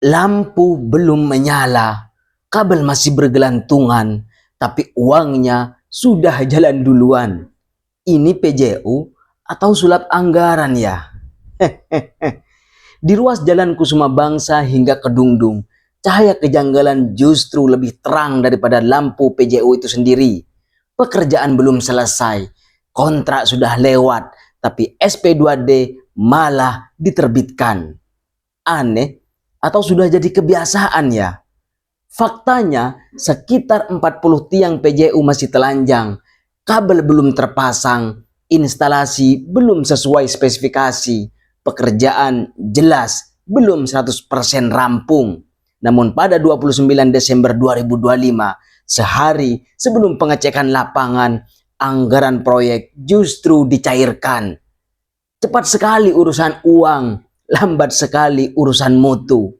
Lampu belum menyala, kabel masih bergelantungan, tapi uangnya sudah jalan duluan. Ini PJU atau sulap anggaran ya? Di ruas jalan Kusuma Bangsa hingga Kedungdung, cahaya kejanggalan justru lebih terang daripada lampu PJU itu sendiri. Pekerjaan belum selesai, kontrak sudah lewat, tapi SP2D malah diterbitkan. Aneh atau sudah jadi kebiasaan ya? Faktanya sekitar 40 tiang PJU masih telanjang, kabel belum terpasang, instalasi belum sesuai spesifikasi, pekerjaan jelas belum 100% rampung. Namun pada 29 Desember 2025, sehari sebelum pengecekan lapangan, anggaran proyek justru dicairkan. Cepat sekali urusan uang, lambat sekali urusan mutu.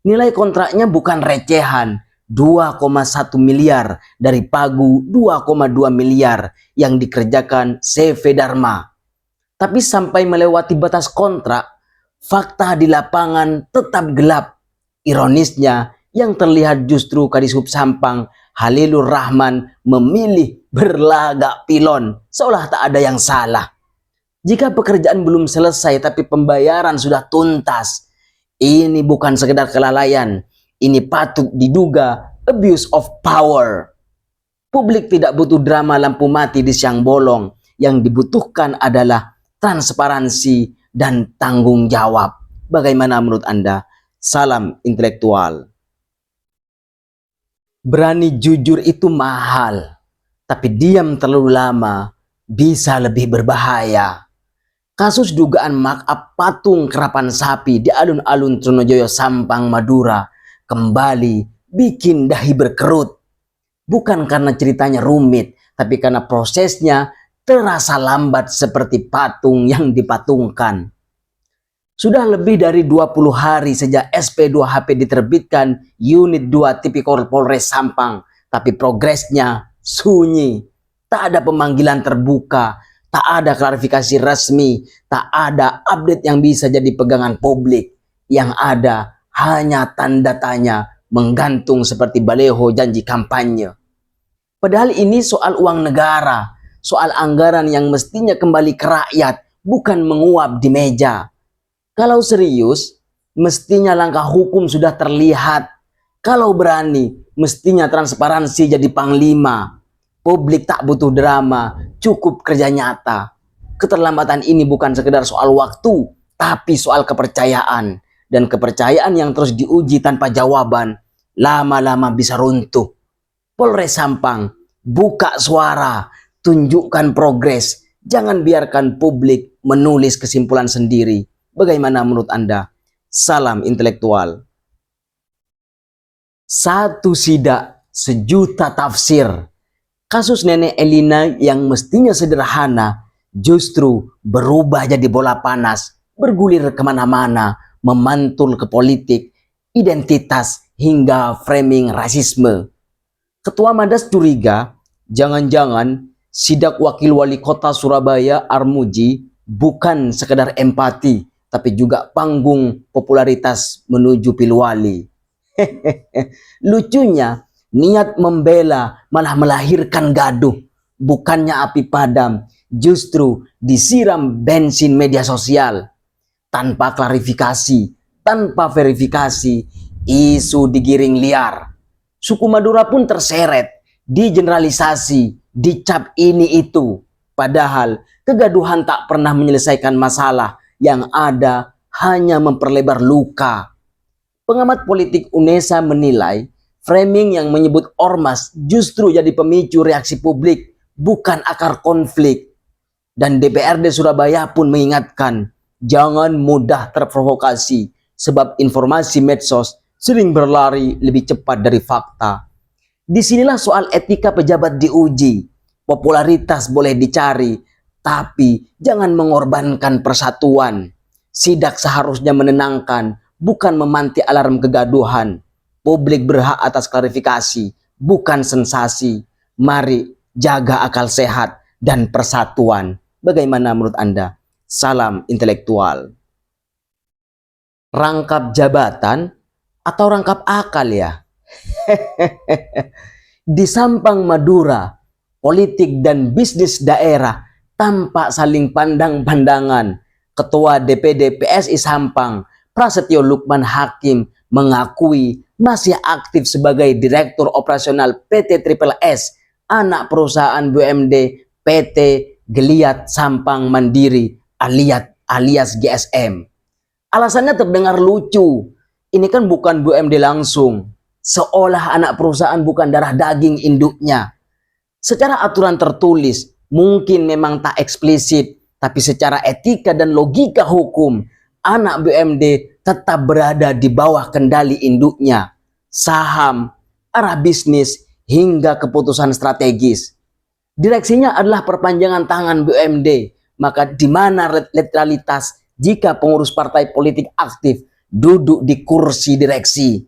Nilai kontraknya bukan recehan, 2,1 miliar dari pagu 2,2 miliar yang dikerjakan CV Dharma. Tapi sampai melewati batas kontrak, fakta di lapangan tetap gelap. Ironisnya, yang terlihat justru Kadishub Sampang Halilur Rahman memilih berlagak pilon, seolah tak ada yang salah. Jika pekerjaan belum selesai tapi pembayaran sudah tuntas, ini bukan sekedar kelalaian, ini patut diduga abuse of power. Publik tidak butuh drama lampu mati di siang bolong, yang dibutuhkan adalah transparansi dan tanggung jawab. Bagaimana menurut Anda? Salam intelektual. Berani jujur itu mahal, tapi diam terlalu lama bisa lebih berbahaya. Kasus dugaan markup patung kerapan sapi di alun-alun Trunojoyo Sampang, Madura kembali bikin dahi berkerut. Bukan karena ceritanya rumit, tapi karena prosesnya terasa lambat seperti patung yang dipatungkan. Sudah lebih dari 20 hari sejak SP2HP diterbitkan Unit 2 Tipikor Polres Sampang, tapi progresnya sunyi. Tak ada pemanggilan terbuka, tak ada klarifikasi resmi, tak ada update yang bisa jadi pegangan publik. Yang ada hanya tanda tanya menggantung seperti baleho janji kampanye. Padahal ini soal uang negara, soal anggaran yang mestinya kembali ke rakyat, bukan menguap di meja. Kalau serius, mestinya langkah hukum sudah terlihat. Kalau berani, mestinya transparansi jadi panglima. Publik tak butuh drama, cukup kerja nyata. Keterlambatan ini bukan sekedar soal waktu, tapi soal kepercayaan. Dan kepercayaan yang terus diuji tanpa jawaban, lama-lama bisa runtuh. Polres Sampang, buka suara, tunjukkan progres. Jangan biarkan publik menulis kesimpulan sendiri. Bagaimana menurut Anda? Salam intelektual. Satu sidak, sejuta tafsir. Kasus nenek Elina yang mestinya sederhana justru berubah jadi bola panas, bergulir kemana-mana, memantul ke politik, identitas, hingga framing rasisme. Ketua Madas curiga, jangan-jangan sidak wakil wali kota Surabaya Armuji bukan sekedar empati, tapi juga panggung popularitas menuju pilwali. Lucunya, niat membela malah melahirkan gaduh. Bukannya api padam, justru disiram bensin media sosial. Tanpa klarifikasi, tanpa verifikasi, isu digiring liar. Suku Madura pun terseret, digeneralisasi, dicap ini itu. Padahal kegaduhan tak pernah menyelesaikan masalah, yang ada hanya memperlebar luka. Pengamat politik UNESA menilai, framing yang menyebut ormas justru jadi pemicu reaksi publik, bukan akar konflik. Dan DPRD Surabaya pun mengingatkan, jangan mudah terprovokasi, sebab informasi medsos sering berlari lebih cepat dari fakta. Disinilah soal etika pejabat diuji. Popularitas boleh dicari, tapi jangan mengorbankan persatuan. Sidak seharusnya menenangkan, bukan memanti alarm kegaduhan. Publik berhak atas klarifikasi, bukan sensasi. Mari jaga akal sehat dan persatuan. Bagaimana menurut Anda? Salam intelektual. Rangkap jabatan Atau rangkap akal ya? Di Sampang Madura, politik dan bisnis daerah tampak saling pandang-pandangan. Ketua DPD PSI Sampang, Prasetyo Lukman Hakim, mengakui masih aktif sebagai Direktur Operasional PT Triple S, anak perusahaan BUMD PT Geliat Sampang Mandiri alias GSM. Alasannya terdengar lucu. Ini kan bukan BUMD langsung. Seolah anak perusahaan bukan darah daging induknya. Secara aturan tertulis, mungkin memang tak eksplisit, tapi secara etika dan logika hukum, anak BUMD tetap berada di bawah kendali induknya. Saham, arah bisnis, hingga keputusan strategis. Direksinya adalah perpanjangan tangan BUMD, maka di mana netralitas jika pengurus partai politik aktif duduk di kursi direksi?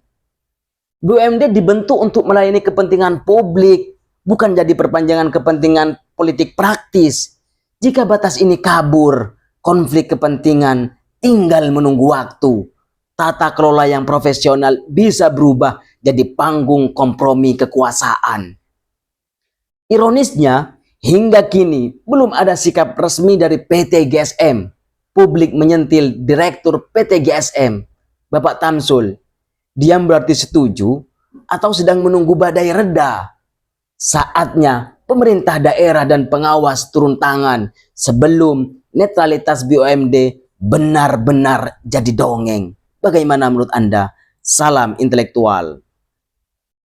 BUMD dibentuk untuk melayani kepentingan publik, bukan jadi perpanjangan kepentingan politik praktis. Jika batas ini kabur, konflik kepentingan tinggal menunggu waktu. Tata kelola yang profesional bisa berubah jadi panggung kompromi kekuasaan. Ironisnya, hingga kini belum ada sikap resmi dari PT GSM. Publik menyentil Direktur PT GSM, Bapak Tamsul. Diam berarti setuju atau sedang menunggu badai reda? Saatnya pemerintah daerah dan pengawas turun tangan sebelum netralitas BUMD benar-benar jadi dongeng. Bagaimana menurut Anda? Salam intelektual.